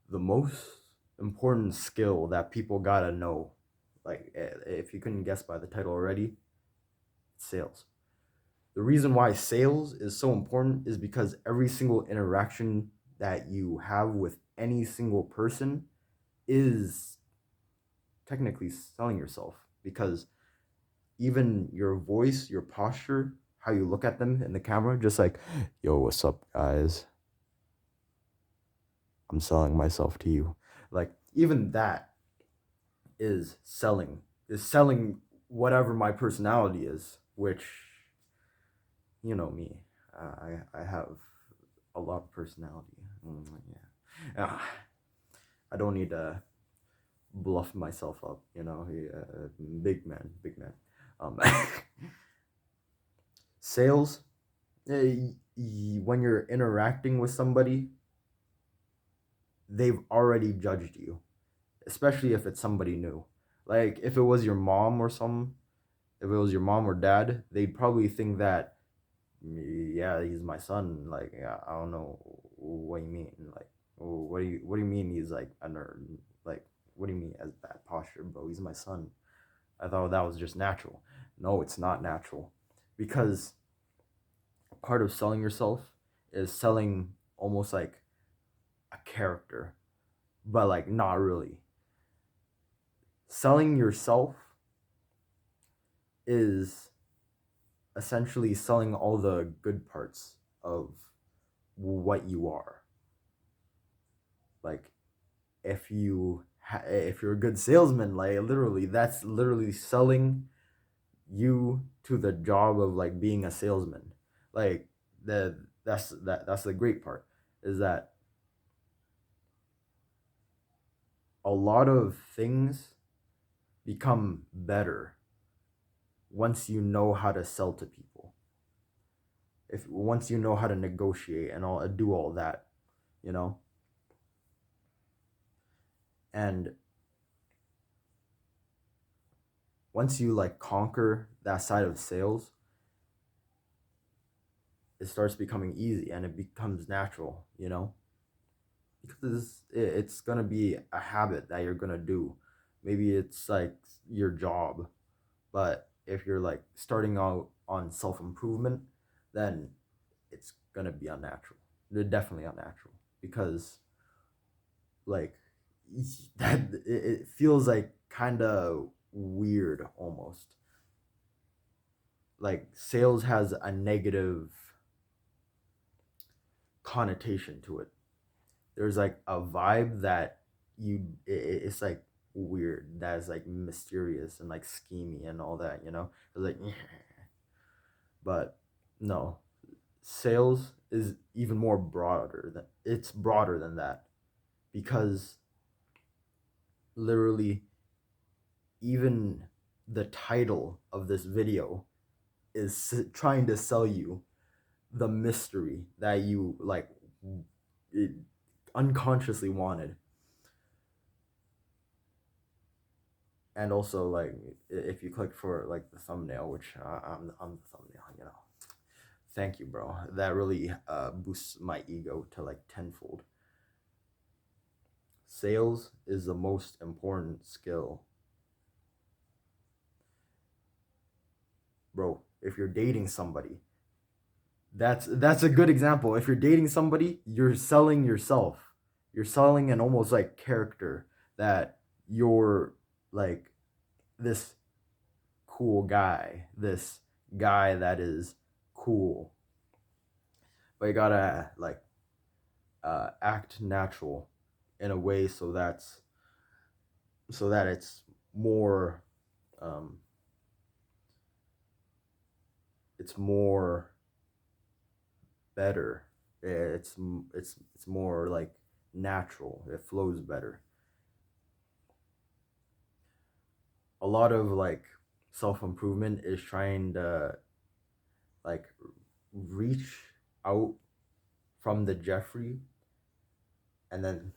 The most important skill that people gotta know, like if you couldn't guess by the title already, sales. The reason why sales is so important is because every single interaction that you have with any single person is technically selling yourself, because even your voice, your posture, how you look at them in the camera, just like, yo, what's up, guys? I'm selling myself to you. Like, even that is selling whatever my personality is, which, you know me, I have a lot of personality. Yeah. I don't need to bluff myself up, big man, big man. Um, Sales, when you're interacting with somebody, they've already judged you, especially if it's somebody new. Like if it was your mom or some, if it was your mom or dad, they'd probably think that, yeah, he's my son. Like, yeah, I don't know what you mean. Like, what do you mean he's like a nerd? Like, what do you mean as bad posture, bro? He's my son. I thought that was just natural. No, it's not natural, because part of selling yourself is selling almost like a character, but like not really. Selling yourself is essentially selling all the good parts of what you are. Like if you're a good salesman, like literally that's literally selling you to the job of like being a salesman. Like that's the great part, is that a lot of things become better once you know how to sell to people. If once you know how to negotiate and all do all that, you know? And once you like conquer that side of sales, it starts becoming easy and it becomes natural, because it's gonna be a habit that you're gonna do. Maybe it's like your job, but if you're like starting out on self improvement, then it's gonna be unnatural. They're definitely unnatural, because like that it feels like kind of weird almost. Like sales has a negative connotation to it. There's like a vibe that it's like weird, that's like mysterious and like schemy and all that, it's like but no, sales is even more broader than it's broader than that, because literally even the title of this video is trying to sell you the mystery that you like it unconsciously wanted. And also, like, if you click for like the thumbnail, which I'm the thumbnail, thank you, bro, that really boosts my ego to like tenfold. Sales is the most important skill, bro. If you're dating somebody, that's a good example. If you're dating somebody, you're selling yourself. You're selling an almost like character that you're like this cool guy, this guy that is cool. But you gotta like act natural in a way so that more um, it's more better. It's more like natural. It flows better. A lot of like self improvement is trying to like reach out from the Jeffrey and then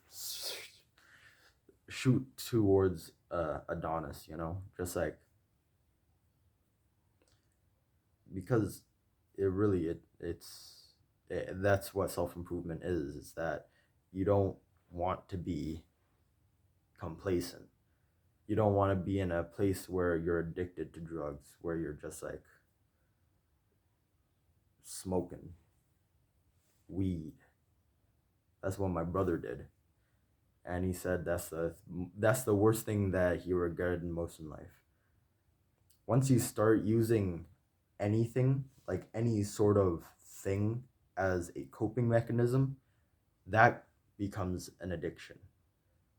shoot towards Adonis. Just like, because it really that's what self improvement is. It's that you don't want to be complacent. You don't want to be in a place where you're addicted to drugs, where you're just like smoking weed. That's what my brother did, and he said that's the worst thing that he regretted most in life. Once you start using anything, like any sort of thing, as a coping mechanism, that becomes an addiction.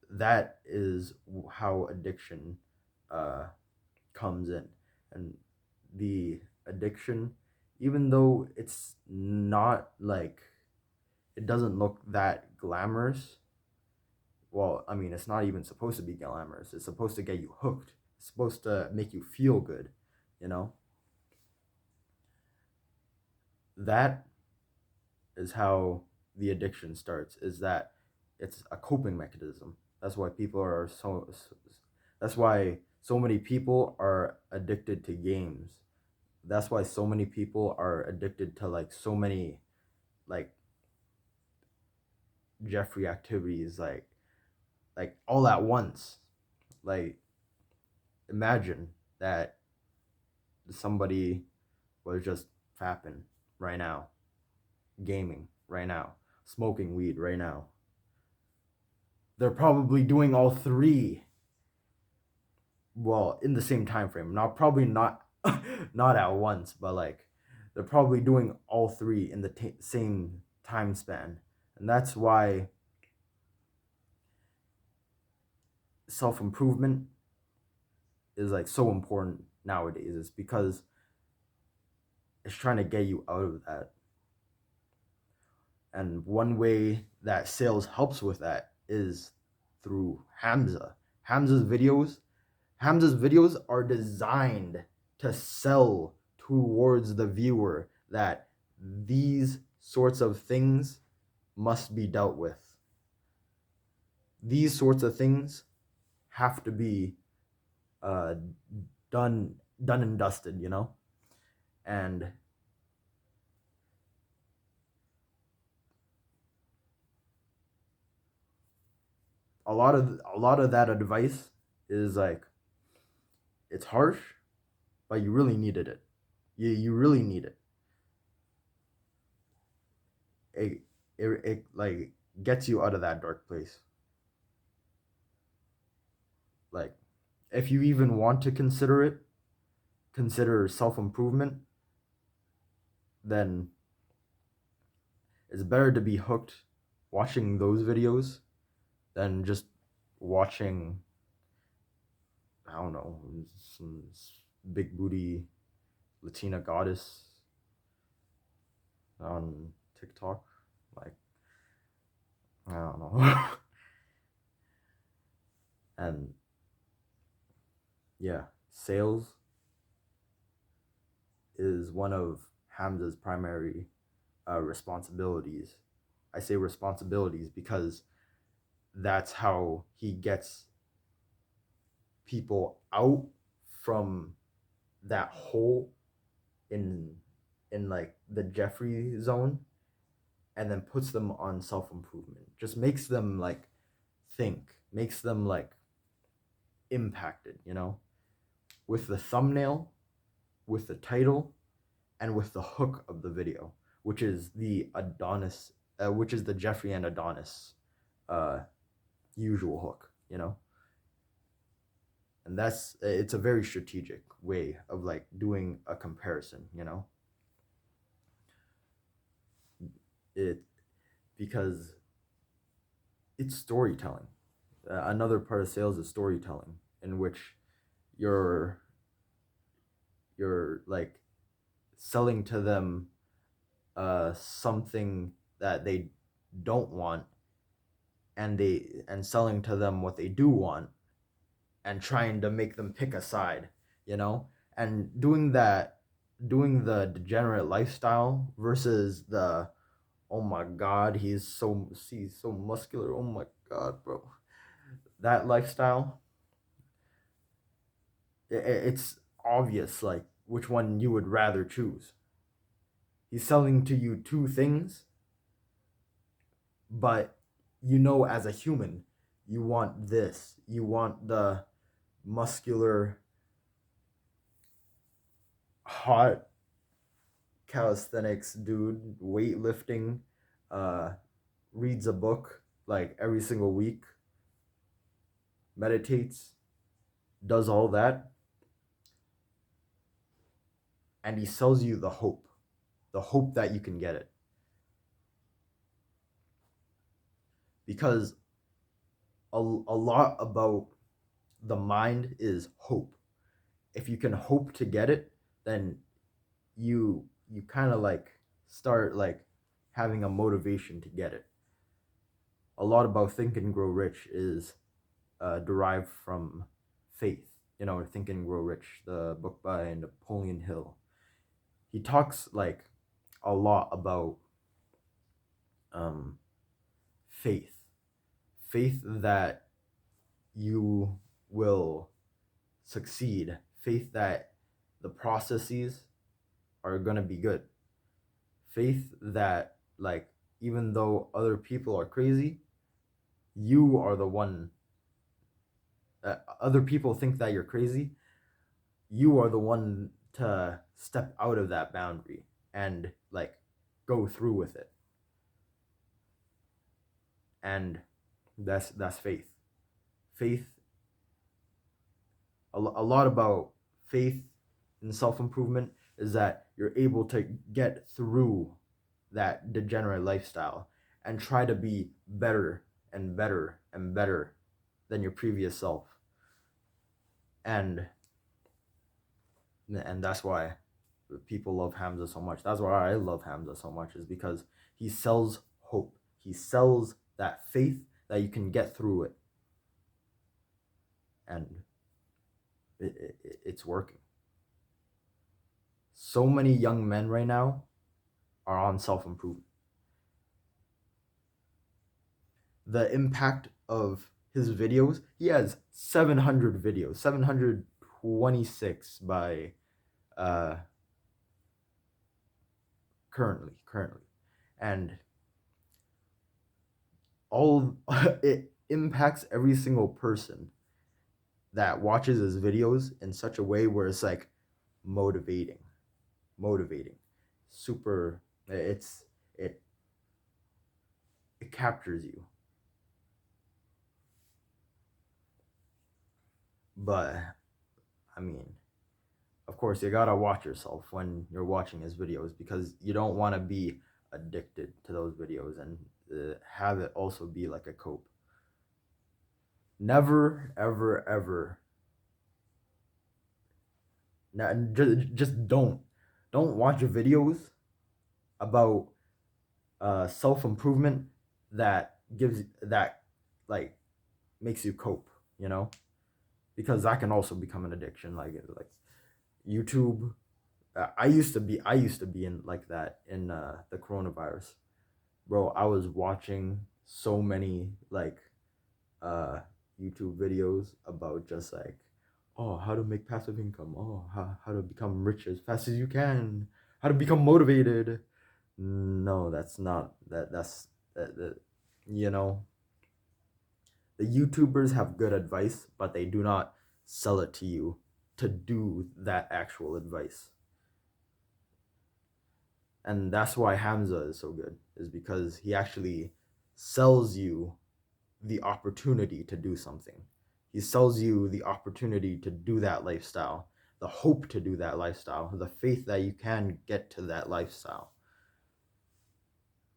That is how addiction uh, comes in. And the addiction, even though it's not like, it doesn't look that glamorous. Well, I mean, it's not even supposed to be glamorous. It's supposed to get you hooked. It's supposed to make you feel good, you know? That is how the addiction starts, is that it's a coping mechanism. That's why people are that's why so many people are addicted to games. That's why so many people are addicted to like so many like Jeffrey activities, like all at once. Like, imagine that somebody was just fapping right now, gaming right now, smoking weed right now. They're probably doing all three, well, in the same time frame. Not probably not not at once, but like they're probably doing all three in the same time span. And that's why self-improvement is like so important nowadays. It's because it's trying to get you out of that. And one way that sales helps with that is through Hamza. Hamza's videos, Hamza's videos are designed to sell towards the viewer that these sorts of things must be dealt with. These sorts of things have to be uh, done and dusted, you know? And a lot of that advice is like, it's harsh, but you really needed it. You really need it. It like gets you out of that dark place. Like, if you even want to consider it, consider self-improvement, then it's better to be hooked watching those videos than just watching, I don't know, some big booty Latina goddess on TikTok. Like, I don't know. And yeah, sales is one of Hamza's primary responsibilities. I say responsibilities because that's how he gets people out from that hole in like the Jeffrey zone, and then puts them on self-improvement. Just makes them like think, makes them like impacted, you know, with the thumbnail, with the title, and with the hook of the video, which is which is the Jeffrey and Adonis uh, usual hook, you know. And it's a very strategic way of like doing a comparison, you know. It Because it's storytelling. Another part of sales is storytelling, in which you're like selling to them something that they don't want, and selling to them what they do want, and trying to make them pick a side, you know, and doing the degenerate lifestyle versus the, oh my god, he's so muscular, oh my god, bro, that lifestyle. It's obvious like which one you would rather choose. He's selling to you two things, but as a human, you want this. You want the muscular, hot calisthenics dude, weightlifting, uh, reads a book like every single week, meditates, does all that, and he sells you the hope that you can get it. Because a lot about the mind is hope. If you can hope to get it, then you kind of like start like having a motivation to get it. A lot about Think and Grow Rich is derived from faith. Think and Grow Rich, the book by Napoleon Hill. He talks like a lot about um, faith, faith that you will succeed, faith that the processes are gonna be good, faith that like even though other people are crazy, you are the one. Other people think that you're crazy. You are the one to step out of that boundary and like go through with it. And that's faith. Faith. A lot about faith and self-improvement is that you're able to get through that degenerate lifestyle and try to be better and better and better than your previous self. And that's why people love Hamza so much. That's why I love Hamza so much, is because he sells hope. He sells that faith that you can get through it. And it's working. So many young men right now are on self-improvement. The impact of his videos, he has 700 videos, 726 by currently, and all it impacts every single person that watches his videos in such a way where it's like motivating, super. It captures you. But I mean, of course, you gotta watch yourself when you're watching his videos, because you don't want to be addicted to those videos and have it also be like a cope. Never, ever, ever. Just don't watch videos about self-improvement that like makes you cope, because that can also become an addiction. Like YouTube. I used to be in like that in the coronavirus, bro. I was watching so many like uh YouTube videos about just like, oh, how to make passive income, oh, how to become rich as fast as you can, how to become motivated. No, that's not that you know the YouTubers have good advice, but they do not sell it to you to do that actual advice. And that's why Hamza is so good, is because he actually sells you the opportunity to do something. He sells you the opportunity to do that lifestyle, the hope to do that lifestyle, the faith that you can get to that lifestyle.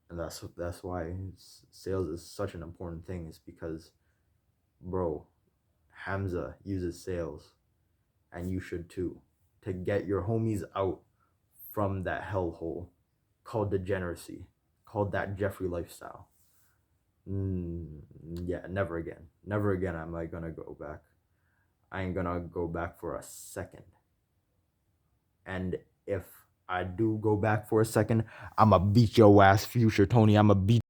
And that's why sales is such an important thing, is because, bro, Hamza uses sales, and you should too, to get your homies out from that hellhole called degeneracy, called that Jeffrey lifestyle. Yeah, never again. Never again am I gonna go back. I ain't gonna go back for a second. And if I do go back for a second, I'ma beat your ass, future Tony. I'ma beat